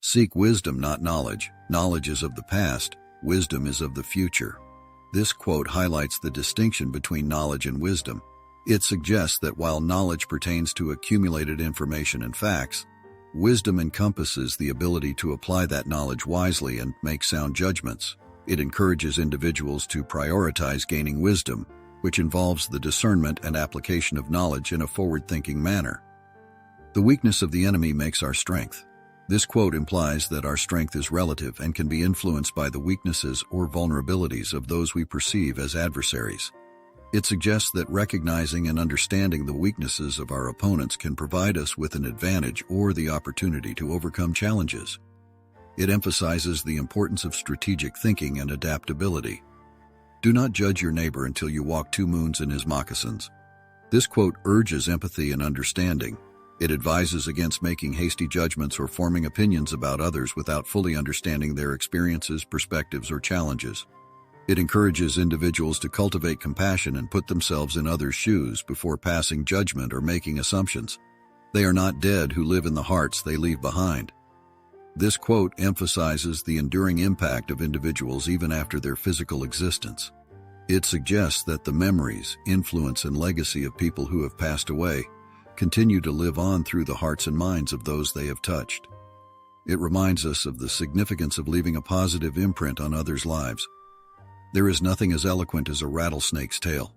Seek wisdom, not knowledge. Knowledge is of the past, wisdom is of the future. This quote highlights the distinction between knowledge and wisdom. It suggests that while knowledge pertains to accumulated information and facts, wisdom encompasses the ability to apply that knowledge wisely and make sound judgments. It encourages individuals to prioritize gaining wisdom, which involves the discernment and application of knowledge in a forward-thinking manner. The weakness of the enemy makes our strength. This quote implies that our strength is relative and can be influenced by the weaknesses or vulnerabilities of those we perceive as adversaries. It suggests that recognizing and understanding the weaknesses of our opponents can provide us with an advantage or the opportunity to overcome challenges. It emphasizes the importance of strategic thinking and adaptability. Do not judge your neighbor until you walk 2 moons in his moccasins. This quote urges empathy and understanding. It advises against making hasty judgments or forming opinions about others without fully understanding their experiences, perspectives, or challenges. It encourages individuals to cultivate compassion and put themselves in others' shoes before passing judgment or making assumptions. They are not dead who live in the hearts they leave behind. This quote emphasizes the enduring impact of individuals even after their physical existence. It suggests that the memories, influence, and legacy of people who have passed away continue to live on through the hearts and minds of those they have touched. It reminds us of the significance of leaving a positive imprint on others' lives. There is nothing as eloquent as a rattlesnake's tail.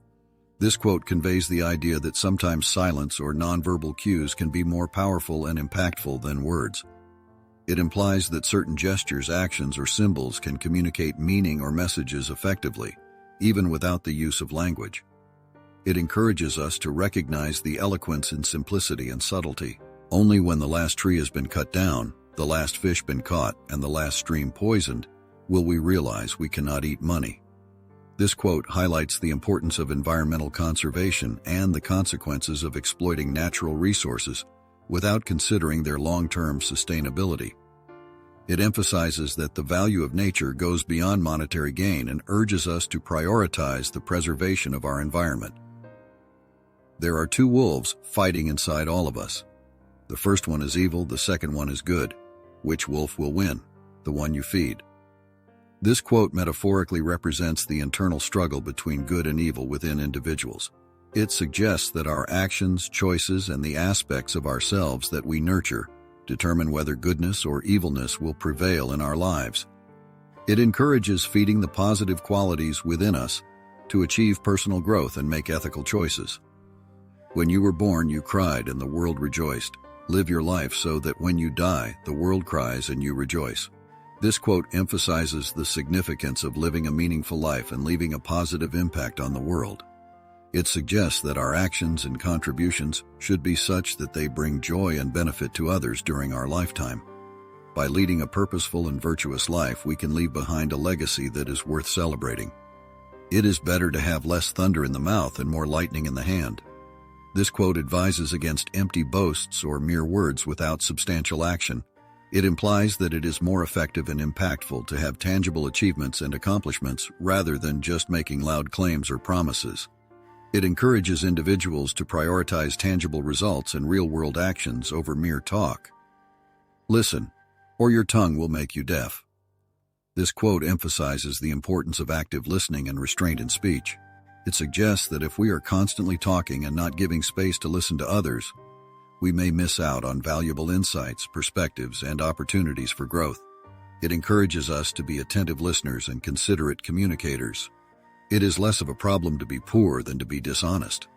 This quote conveys the idea that sometimes silence or nonverbal cues can be more powerful and impactful than words. It implies that certain gestures, actions, or symbols can communicate meaning or messages effectively, even without the use of language. It encourages us to recognize the eloquence in simplicity and subtlety. Only when the last tree has been cut down, the last fish been caught, and the last stream poisoned, will we realize we cannot eat money. This quote highlights the importance of environmental conservation and the consequences of exploiting natural resources without considering their long-term sustainability. It emphasizes that the value of nature goes beyond monetary gain and urges us to prioritize the preservation of our environment. There are 2 wolves fighting inside all of us. The first one is evil, the second one is good. Which wolf will win? The one you feed. This quote metaphorically represents the internal struggle between good and evil within individuals. It suggests that our actions, choices, and the aspects of ourselves that we nurture determine whether goodness or evilness will prevail in our lives. It encourages feeding the positive qualities within us to achieve personal growth and make ethical choices. When you were born, you cried and the world rejoiced. Live your life so that when you die, the world cries and you rejoice. This quote emphasizes the significance of living a meaningful life and leaving a positive impact on the world. It suggests that our actions and contributions should be such that they bring joy and benefit to others during our lifetime. By leading a purposeful and virtuous life, we can leave behind a legacy that is worth celebrating. It is better to have less thunder in the mouth and more lightning in the hand. This quote advises against empty boasts or mere words without substantial action. It implies that it is more effective and impactful to have tangible achievements and accomplishments rather than just making loud claims or promises. It encourages individuals to prioritize tangible results and real-world actions over mere talk. Listen, or your tongue will make you deaf. This quote emphasizes the importance of active listening and restraint in speech. It suggests that if we are constantly talking and not giving space to listen to others, we may miss out on valuable insights, perspectives, and opportunities for growth. It encourages us to be attentive listeners and considerate communicators. It is less of a problem to be poor than to be dishonest.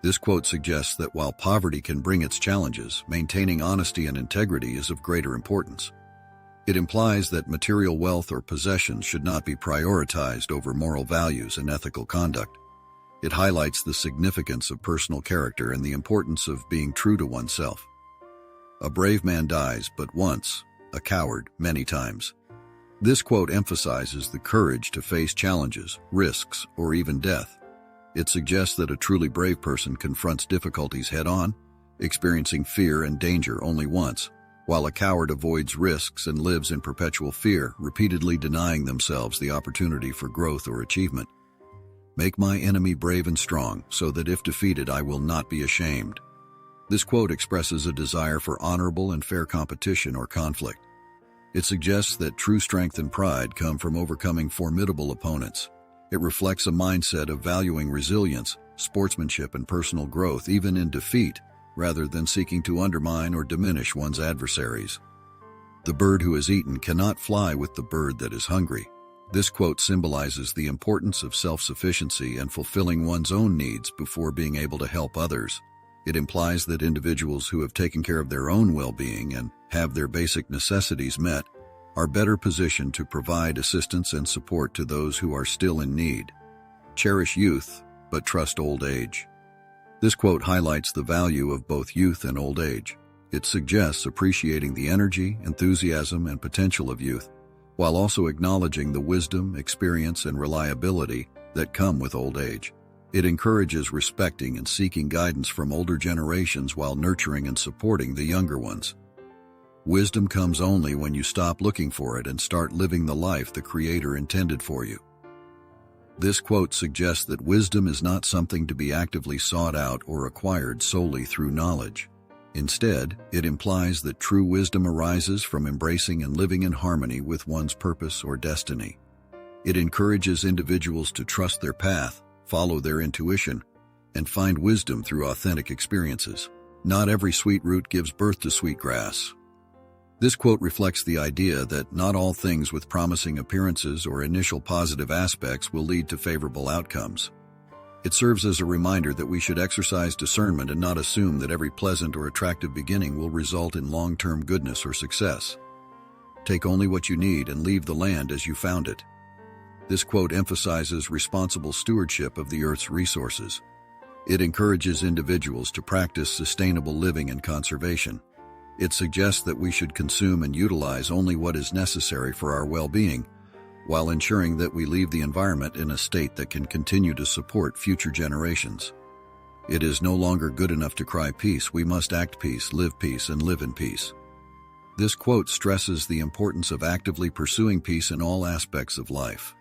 This quote suggests that while poverty can bring its challenges, maintaining honesty and integrity is of greater importance. It implies that material wealth or possessions should not be prioritized over moral values and ethical conduct. It highlights the significance of personal character and the importance of being true to oneself. A brave man dies but once, a coward many times. This quote emphasizes the courage to face challenges, risks, or even death. It suggests that a truly brave person confronts difficulties head-on, experiencing fear and danger only once, while a coward avoids risks and lives in perpetual fear, repeatedly denying themselves the opportunity for growth or achievement. Make my enemy brave and strong, so that if defeated I will not be ashamed. This quote expresses a desire for honorable and fair competition or conflict. It suggests that true strength and pride come from overcoming formidable opponents. It reflects a mindset of valuing resilience, sportsmanship, and personal growth even in defeat, rather than seeking to undermine or diminish one's adversaries. The bird who is eaten cannot fly with the bird that is hungry. This quote symbolizes the importance of self-sufficiency and fulfilling one's own needs before being able to help others. It implies that individuals who have taken care of their own well-being and have their basic necessities met are better positioned to provide assistance and support to those who are still in need. Cherish youth, but trust old age. This quote highlights the value of both youth and old age. It suggests appreciating the energy, enthusiasm, and potential of youth, while also acknowledging the wisdom, experience, and reliability that come with old age. It encourages respecting and seeking guidance from older generations while nurturing and supporting the younger ones. Wisdom comes only when you stop looking for it and start living the life the Creator intended for you. This quote suggests that wisdom is not something to be actively sought out or acquired solely through knowledge. Instead, it implies that true wisdom arises from embracing and living in harmony with one's purpose or destiny. It encourages individuals to trust their path, follow their intuition, and find wisdom through authentic experiences. Not every sweet root gives birth to sweet grass. This quote reflects the idea that not all things with promising appearances or initial positive aspects will lead to favorable outcomes. It serves as a reminder that we should exercise discernment and not assume that every pleasant or attractive beginning will result in long-term goodness or success. Take only what you need and leave the land as you found it. This quote emphasizes responsible stewardship of the Earth's resources. It encourages individuals to practice sustainable living and conservation. It suggests that we should consume and utilize only what is necessary for our well-being, while ensuring that we leave the environment in a state that can continue to support future generations. It is no longer good enough to cry peace. We must act peace, and live in peace. This quote stresses the importance of actively pursuing peace in all aspects of life.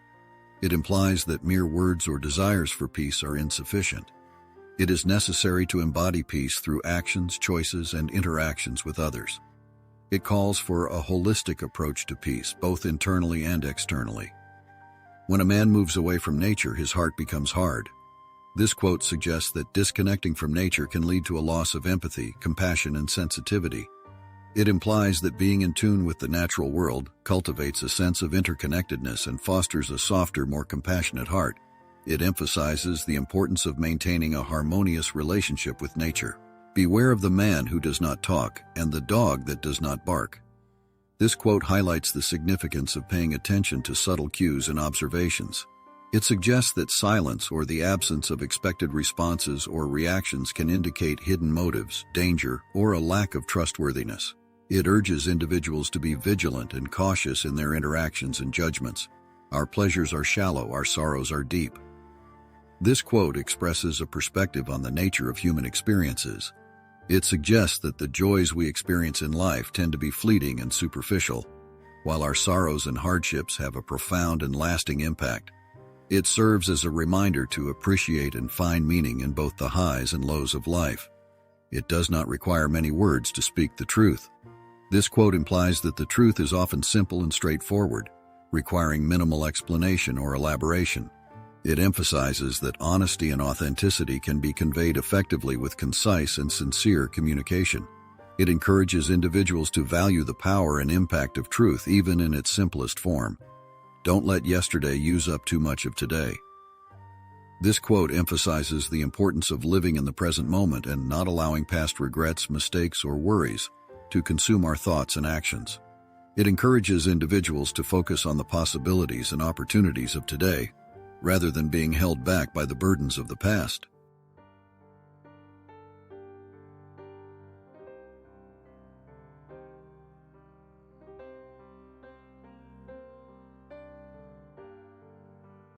It implies that mere words or desires for peace are insufficient. It is necessary to embody peace through actions, choices, and interactions with others. It calls for a holistic approach to peace, both internally and externally. When a man moves away from nature, his heart becomes hard. This quote suggests that disconnecting from nature can lead to a loss of empathy, compassion, and sensitivity. It implies that being in tune with the natural world cultivates a sense of interconnectedness and fosters a softer, more compassionate heart. It emphasizes the importance of maintaining a harmonious relationship with nature. Beware of the man who does not talk and the dog that does not bark. This quote highlights the significance of paying attention to subtle cues and observations. It suggests that silence or the absence of expected responses or reactions can indicate hidden motives, danger, or a lack of trustworthiness. It urges individuals to be vigilant and cautious in their interactions and judgments. Our pleasures are shallow, our sorrows are deep. This quote expresses a perspective on the nature of human experiences. It suggests that the joys we experience in life tend to be fleeting and superficial, while our sorrows and hardships have a profound and lasting impact. It serves as a reminder to appreciate and find meaning in both the highs and lows of life. It does not require many words to speak the truth. This quote implies that the truth is often simple and straightforward, requiring minimal explanation or elaboration. It emphasizes that honesty and authenticity can be conveyed effectively with concise and sincere communication. It encourages individuals to value the power and impact of truth even in its simplest form. Don't let yesterday use up too much of today. This quote emphasizes the importance of living in the present moment and not allowing past regrets, mistakes, or worries to consume our thoughts and actions. It encourages individuals to focus on the possibilities and opportunities of today, rather than being held back by the burdens of the past.